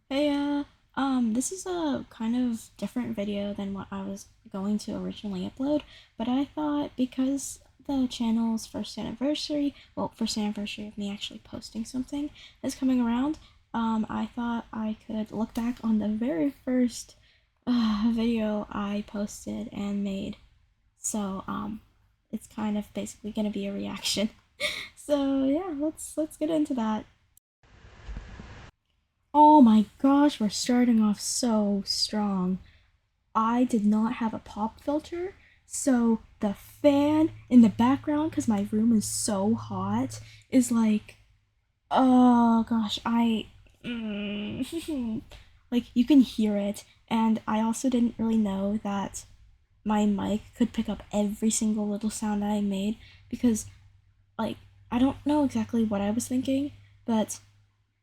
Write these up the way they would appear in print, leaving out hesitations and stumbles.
Hey, this is a kind of different video than what I was going to originally upload, but I thought because the channel's first anniversary of me actually posting something is coming around, I thought I could look back on the very first video I posted and made. So, it's kind of basically gonna be a reaction. So yeah, let's get into that. Oh my gosh, we're starting off so strong. I did not have a pop filter, so the fan in the background, because my room is so hot, is like, oh gosh, like you can hear it. And I also didn't really know that my mic could pick up every single little sound I made because, like, I don't know exactly what I was thinking, but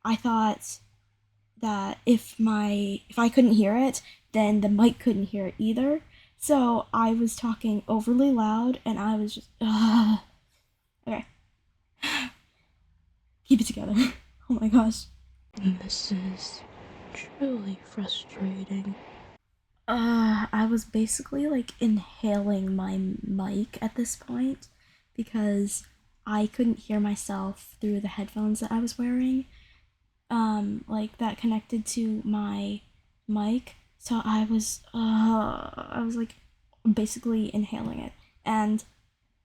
I thought that if I couldn't hear it, then the mic couldn't hear it either. So I was talking overly loud, and I was just okay. Keep it together. Oh my gosh. This is truly frustrating. I was basically like inhaling my mic at this point because I couldn't hear myself through the headphones that I was wearing. Like that connected to my mic. So I was like basically inhaling it. And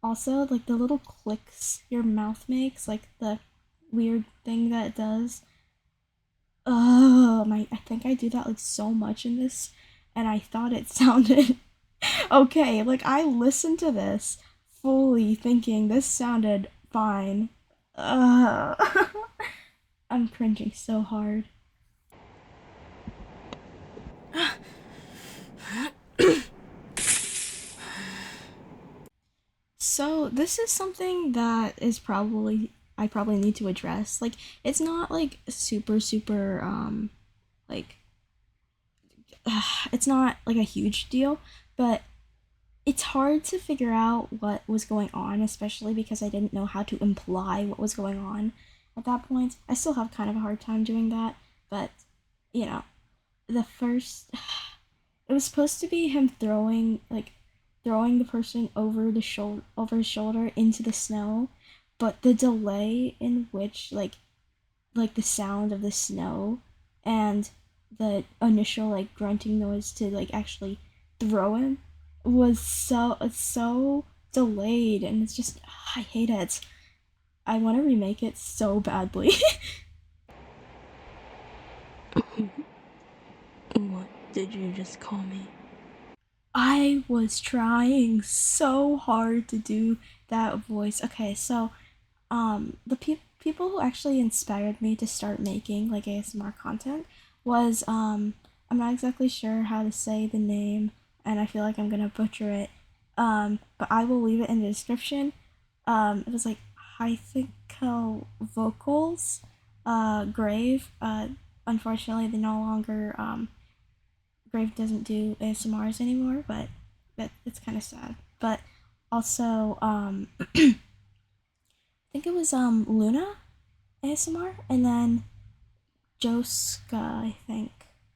also like the little clicks your mouth makes, like the weird thing that it does. I think I do that like so much in this, and I thought it sounded okay. Like I listened to this fully thinking this sounded fine. Uh, I'm cringing so hard. So this is something that is probably I probably need to address. Like it's not like super like it's not like a huge deal, but it's hard to figure out what was going on, especially because I didn't know how to imply what was going on at that point. I still have kind of a hard time doing that, but you know, the first it was supposed to be him throwing the person over his shoulder into the snow, but the delay in which like the sound of the snow and the initial like grunting noise to like actually throw him was so delayed, and it's just I hate it. I want to remake it so badly. What did you just call me? I was trying so hard to do that voice. Okay, so the people who actually inspired me to start making like ASMR content was I'm not exactly sure how to say the name, and I feel like I'm gonna butcher it. But I will leave it in the description. It was like Hythical Vocals, Grave. Unfortunately, they no longer Grave doesn't do ASMRs anymore, but it's kind of sad. But also, I think it was Luna ASMR, and then Joska.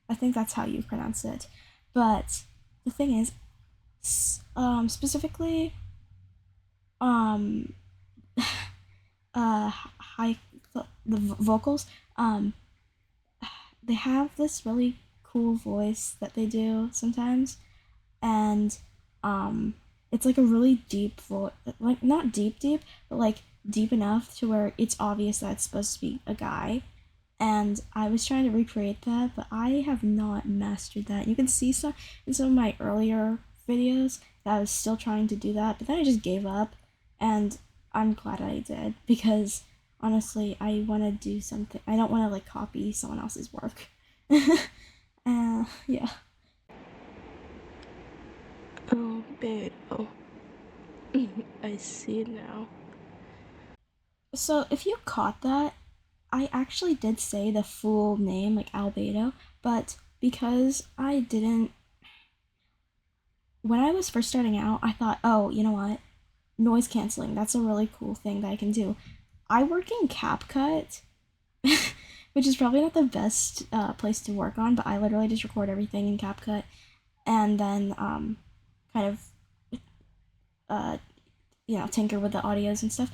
I think that's how you pronounce it. But the thing is, specifically, um, high the vocals, they have this really cool voice that they do sometimes, and it's like a really deep voice, like not deep, but like deep enough to where it's obvious that it's supposed to be a guy. And I was trying to recreate that, but I have not mastered that. You can see some in some of my earlier videos that I was still trying to do that, but then I just gave up, and I'm glad I did because honestly, I want to do something. I don't want to like copy someone else's work. Yeah. Albedo. I see now. So if you caught that, I actually did say the full name, like Albedo, but because I didn't, when I was first starting out, I thought, oh, you know what? Noise canceling, that's a really cool thing that I can do. I work in CapCut, which is probably not the best place to work on, but I literally just record everything in CapCut and then kind of uh, tinker with the audios and stuff,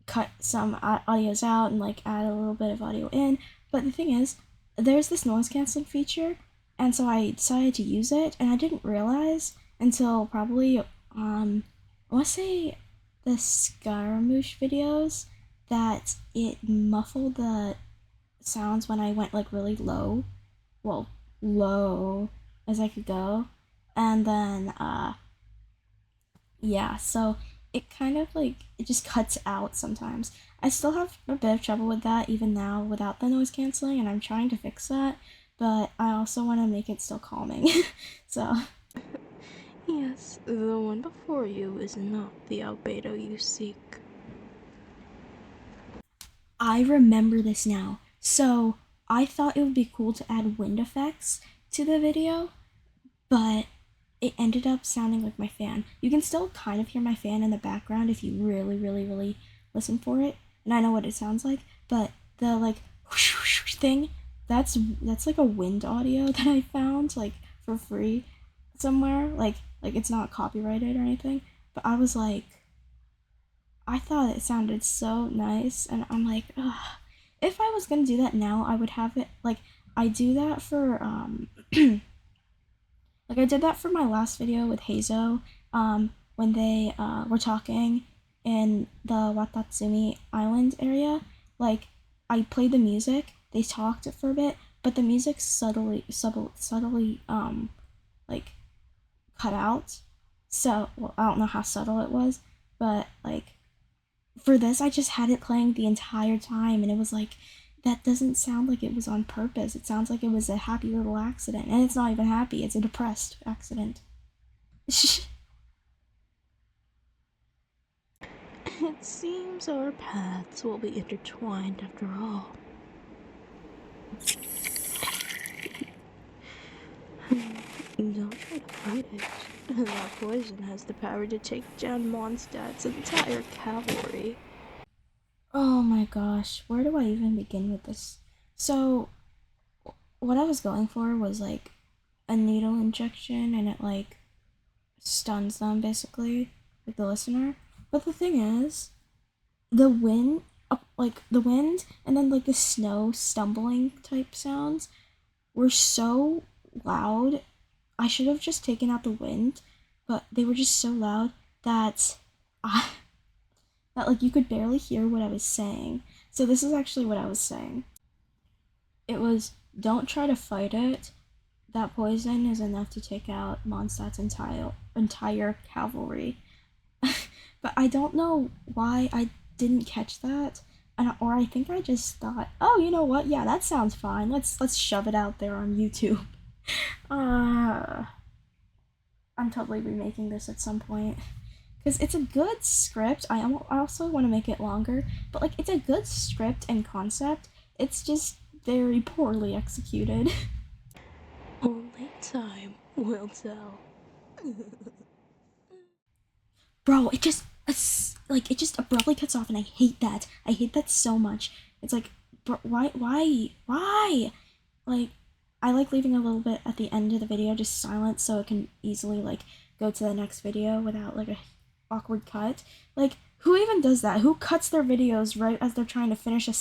cut some audios out and like add a little bit of audio in. But the thing is, there's this noise canceling feature, and so I decided to use it, and I didn't realize until probably I want to say the Scaramouche videos that it muffled the sounds when I went like really low, well, low as I could go, and then yeah, so it kind of like it just cuts out sometimes. I still have a bit of trouble with that even now without the noise canceling, and I'm trying to fix that, but I also want to make it still calming. So Yes, the one before you is not the Albedo you seek. I remember this now. So I thought it would be cool to add wind effects to the video, but it ended up sounding like my fan. You can still kind of hear my fan in the background if you really, really, really listen for it. And I know what it sounds like, but the like whoosh, whoosh thing, that's like a wind audio that I found like for free somewhere. Like it's not copyrighted or anything. But I was like, I thought it sounded so nice, and I'm like, ugh. If I was gonna do that now, I would have it like I do that for like I did that for my last video with Hazo, when they were talking in the Watatsumi Island area. Like I played the music, they talked for a bit, but the music subtly like cut out. So well, I don't know how subtle it was, but like for this, I just had it playing the entire time, and it was like that doesn't sound like it was on purpose. It sounds like it was a happy little accident, and it's not even happy. It's a depressed accident. It seems our paths will be intertwined after all. Don't try to fight it. That poison has the power to take down Mondstadt's entire cavalry. Oh my gosh, where do I even begin with this? So, what I was going for was like a needle injection, and it like stuns them basically, like the listener. But the thing is, the wind, like the wind, and then like the snow stumbling type sounds were so loud. I should have just taken out the wind, but they were just so loud that I that like you could barely hear what I was saying. So this is actually what I was saying. It was don't try to fight it. That poison is enough to take out Mondstadt's entire cavalry. But I don't know why I didn't catch that. Or I think I just thought, oh, you know what? Yeah, that sounds fine. Let's shove it out there on YouTube. Uh, I'm totally remaking this at some point because it's a good script. I also want to make it longer, but like it's a good script and concept. It's just very poorly executed. Only time will tell. Bro, it just abruptly cuts off, and I hate that. I hate that so much. It's like, bro, why? Like, I like leaving a little bit at the end of the video just silent so it can easily like go to the next video without like a awkward cut. Like, who even does that? Who cuts their videos right as they're trying to finish a